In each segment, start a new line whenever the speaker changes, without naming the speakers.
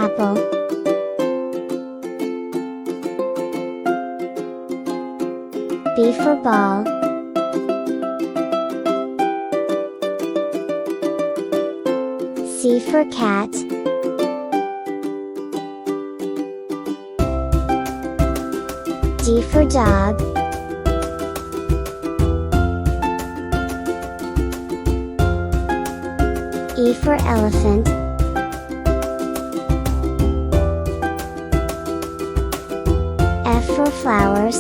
apple. B for ball. C for cat. D for dog. E for elephant. F for flowers.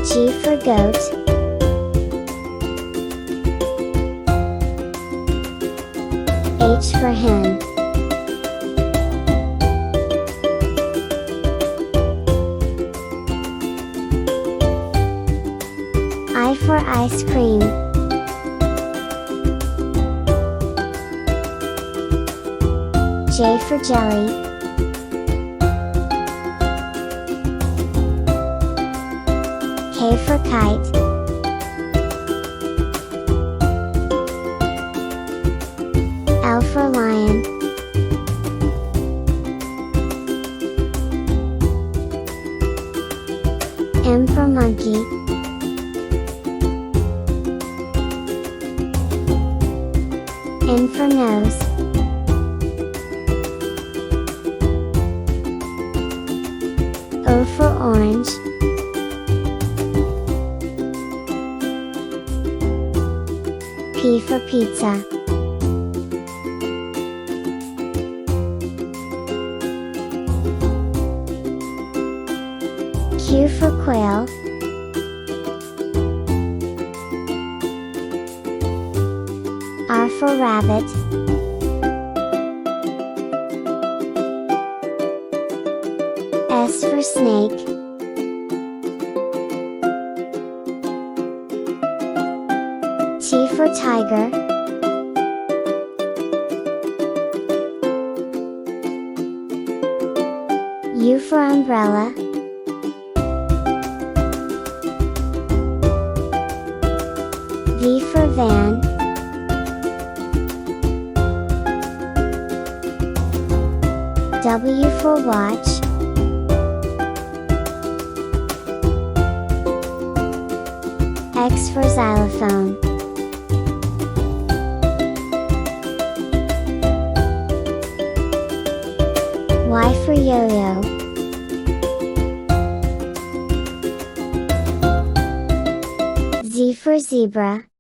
G for goat. H for hen. I for ice cream. J for jelly. K for kite. L for lion. M for monkey. N for nose. O for orange. P for pizza. Q for quail. R for rabbit. S for snake. T for tiger. U for umbrella. V for van. W for watch. X for xylophone. Y for yo-yo. Z for zebra.